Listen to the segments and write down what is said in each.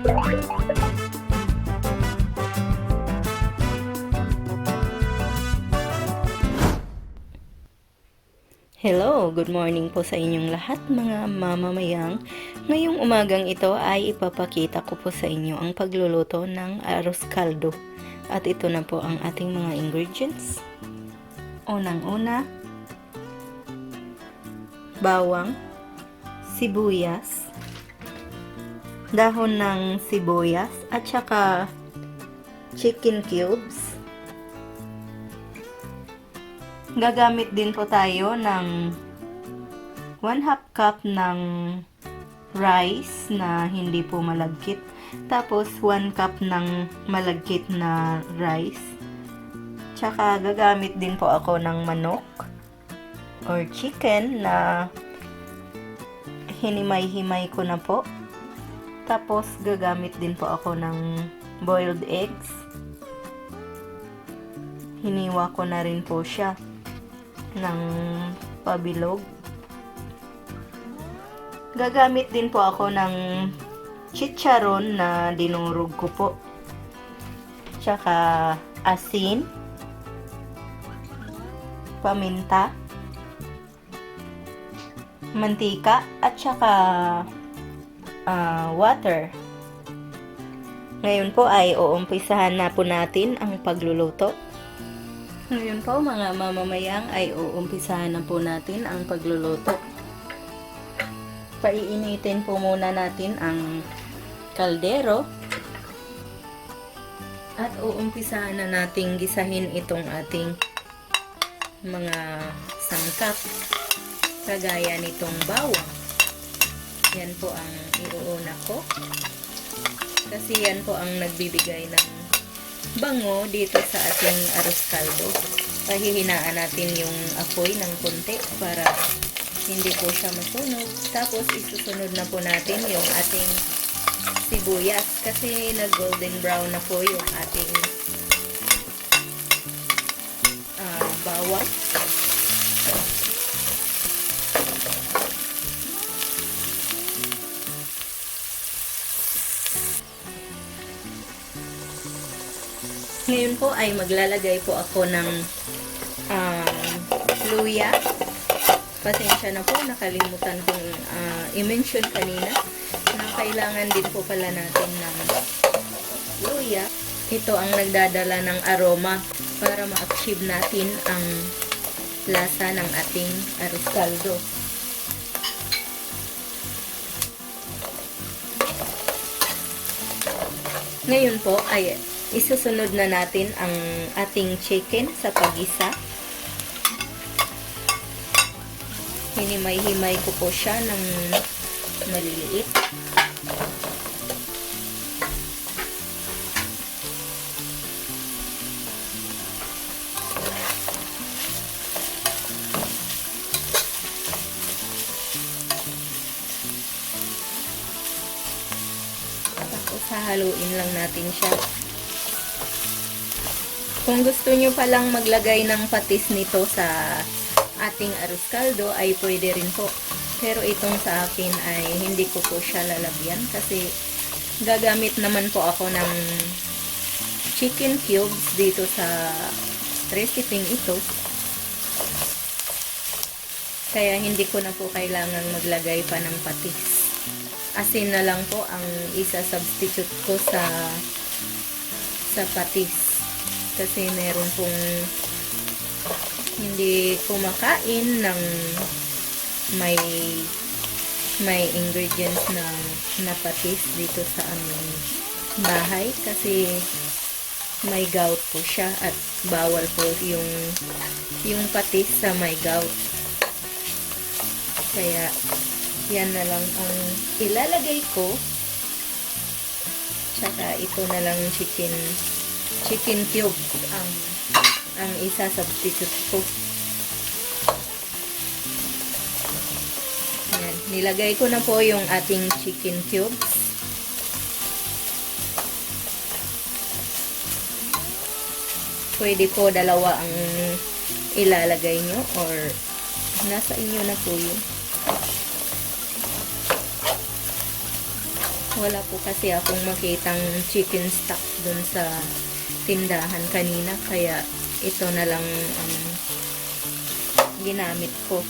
Hello, good morning po sa inyong lahat mga mamamayang. Ngayong umagang ito ay ipapakita ko po sa inyo ang pagluluto ng arroz caldo. At ito na po ang ating mga ingredients. Unang-una, bawang, sibuyas, dahon ng sibuyas at saka chicken cubes. Gagamit din po tayo ng 1/2 cup ng rice na hindi po malagkit. Tapos 1 cup ng malagkit na rice. Tsaka gagamit din po ako ng manok or chicken na hinimay-himay ko na po. Tapos gagamit din po ako ng boiled eggs. Hiniwa ko na rin po siya ng pabilog. Gagamit din po ako ng chicharon na dinurog ko po. Tsaka asin, paminta, mantika at tsaka water. Ngayon po ay uumpisahan na po natin ang pagluluto. Ngayon po mga mamamayang ay uumpisahan na po natin ang pagluluto. Paiinitin po muna natin ang kaldero. At uumpisahan na nating gisahin itong ating mga sangkap. Kagaya nitong bawang. Yan po ang iuuna ko. Kasi yan po ang nagbibigay ng bango dito sa ating arroz caldo. Pahihinaan natin yung apoy ng konti para hindi po siya masunog. Tapos isusunod na po natin yung ating sibuyas kasi nag golden brown na po yung ating bawang. Ngayon po ay maglalagay po ako ng luya. Pasensya na po, nakalimutan kong i-mention kanina na kailangan din po pala natin ng luya. Ito ang nagdadala ng aroma para ma-achieve natin ang lasa ng ating arroz caldo. Ngayon po ay isusunod na natin ang ating chicken sa pagisa. Hinimay-himay ko po siya ng maliliit. Tapos hahaluin lang natin siya. Kung gusto nyo palang maglagay ng patis nito sa ating arroz caldo ay pwede rin po. Pero itong sa akin ay hindi ko po siya lalagyan kasi gagamit naman po ako ng chicken cubes dito sa recipe ito. Kaya hindi ko na po kailangang maglagay pa ng patis. Asin na lang po ang isa-substitute ko sa patis. Kasi meron pong hindi kumakain ng may ingredients na patis dito sa aming bahay kasi may gout po siya at bawal po yung patis sa may gout. Kaya yan na lang ang ilalagay ko. Tsaka ito na lang chicken cube ang isa substitute ko. Ayan, nilagay ko na po yung ating chicken cubes. Pwede po dalawa ang ilalagay nyo or nasa inyo na po yun. Wala po kasi akong makitang chicken stock dun sa tindahan kanina, kaya ito na lang ang ginamit ko.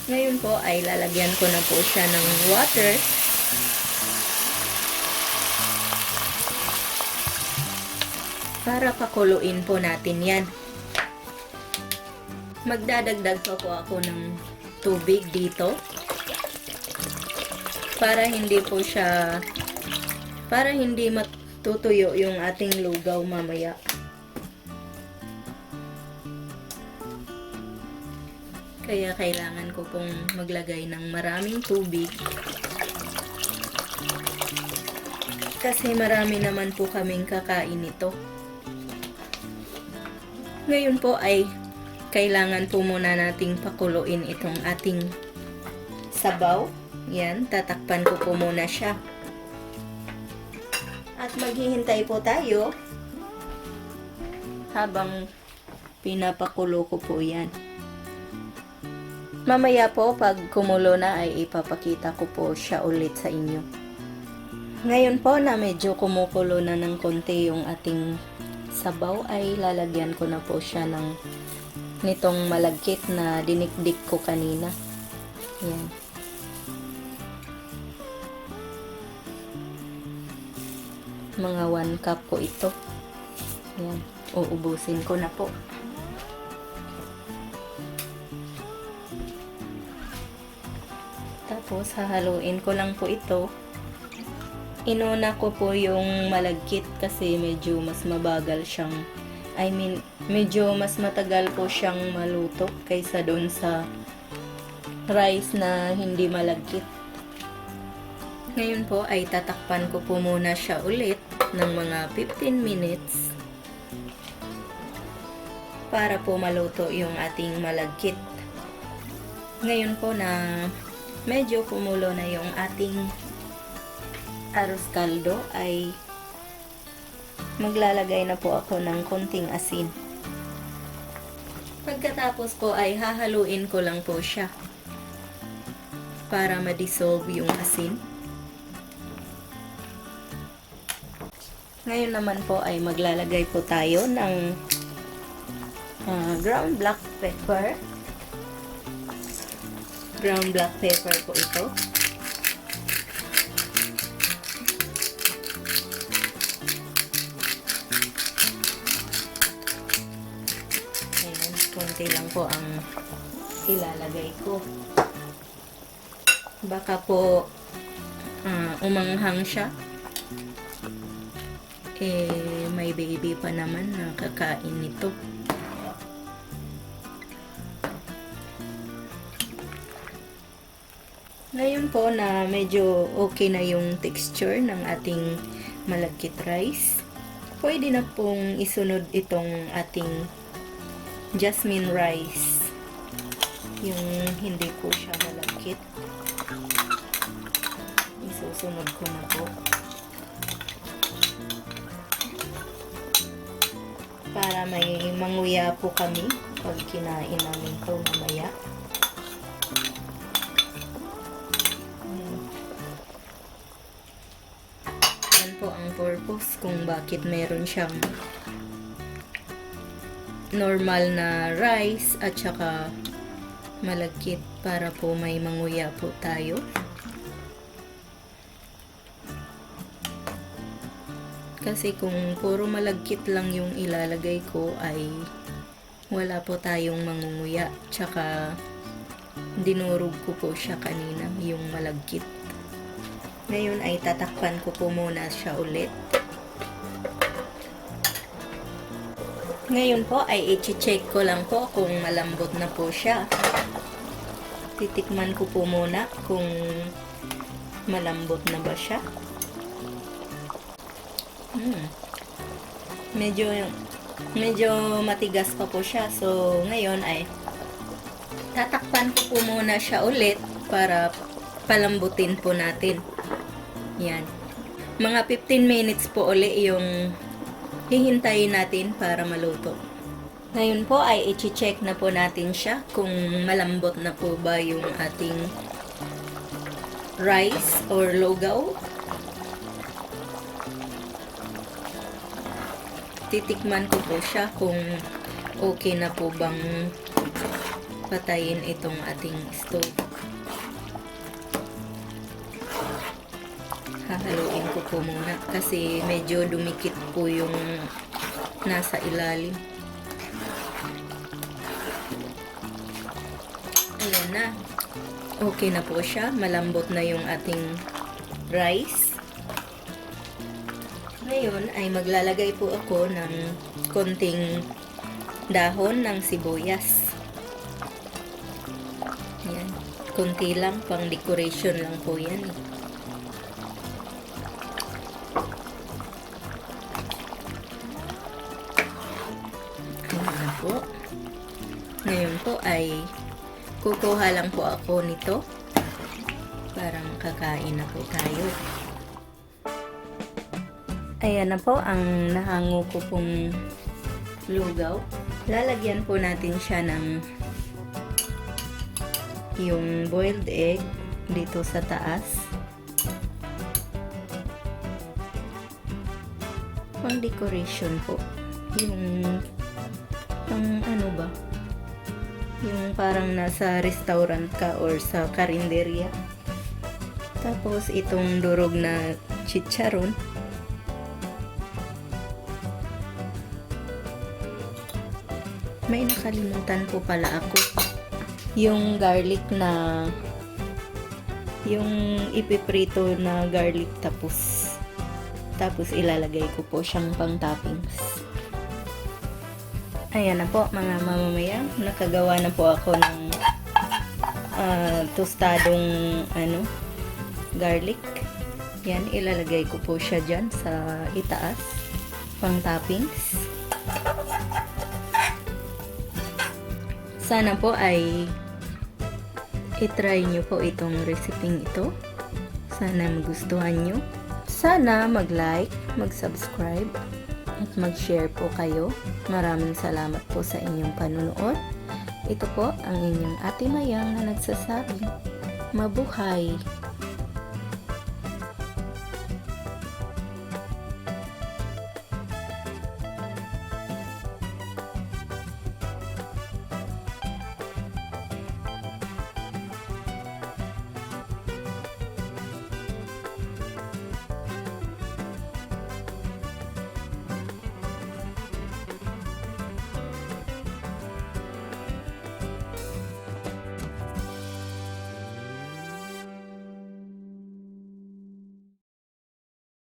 Ngayon po ay lalagyan ko na po siya ng water. Para pakuluin po natin yan. Magdadagdag pa po ako ng tubig dito. Para hindi matutuyo yung ating lugaw mamaya. Kaya kailangan ko pong maglagay ng maraming tubig. Kasi marami naman po kaming kakain nito. Ngayon po ay kailangan po muna nating pakuluin itong ating sabaw. Yan, tatakpan ko po muna siya. At maghihintay po tayo habang pinapakulo ko po yan. Mamaya po, pag kumulo na, ay ipapakita ko po siya ulit sa inyo. Ngayon po na medyo kumukulo na ng konti yung ating sabaw, ay lalagyan ko na po siya nitong malagkit na dinikdik ko kanina. Yan. Mga 1 cup po ito. Yan. Uubusin ko na po. Tapos, hahaluin ko lang po ito. Inuna ko po yung malagkit kasi medyo mas mabagal siyang, medyo mas matagal po siyang maluto kaysa doon sa rice na hindi malagkit. Ngayon po ay tatakpan ko po muna siya ulit ng mga 15 minutes para po maluto yung ating malagkit. Ngayon po na medyo kumulo na yung ating arroz caldo, ay maglalagay na po ako ng konting asin. Pagkatapos po ay hahaluin ko lang po siya para ma-dissolve yung asin. Ngayon naman po ay maglalagay po tayo ng ground black pepper. Ground black pepper po ito. Ayan, konti lang po ang ilalagay ko. Baka po umanghang siya. May baby pa naman na kakain nito. Ngayon po na medyo okay na yung texture ng ating malagkit rice, pwede na pong isunod itong ating jasmine rice. Yung hindi po siya malagkit. Isusunod ko na po. Para may manguya po kami pag kinain namin ito mamaya. Yan po ang purpose kung bakit meron siyang normal na rice at saka malagkit, para po may manguya po tayo. Kasi kung puro malagkit lang yung ilalagay ko, ay wala po tayong mangunguya. Tsaka dinurog ko po siya kanina, yung malagkit. Ngayon ay tatakpan ko po muna siya ulit. Ngayon po ay i-check ko lang po kung malambot na po siya. Titikman ko po muna kung malambot na ba siya. Medyo matigas pa po siya. So, ngayon ay tatakpan ko po muna siya ulit para palambutin po natin. Yan. Mga 15 minutes po ulit yung hihintayin natin para maluto. Ngayon po ay i-check na po natin siya kung malambot na po ba yung ating rice or lugaw. Titikman ko po siya kung okay na po bang patayin itong ating stove. Hahaluin ko po muna kasi medyo dumikit po yung nasa ilalim. Ayan na. Okay na po siya. Malambot na yung ating rice. Ngayon ay maglalagay po ako ng konting dahon ng sibuyas. Yan. Konti lang, pang decoration lang po yan. Ayan na po. Ngayon po ay kukuha lang po ako nito para makakain na po tayo. Ayan na po ang nahango ko pong lugaw. Lalagyan po natin siya ng yung boiled egg dito sa taas. Pang decoration po. Yung ano ba? Yung parang nasa restaurant ka or sa karinderya. Tapos itong durog na chicharon. May nakalimutan po pala ako. Yung garlic na yung ipiprito na garlic tapos ilalagay ko po siyang pang toppings. Ayan na po mga mamamayan. Nakagawa na po ako ng tostadong garlic. Yan, ilalagay ko po siya dyan sa itaas pang toppings. Sana po ay itry nyo po itong recipe ito. Sana magustuhan nyo. Sana mag-like, mag-subscribe, at mag-share po kayo. Maraming salamat po sa inyong panunood. Ito po ang inyong Ate Mayang na nagsasabi, mabuhay!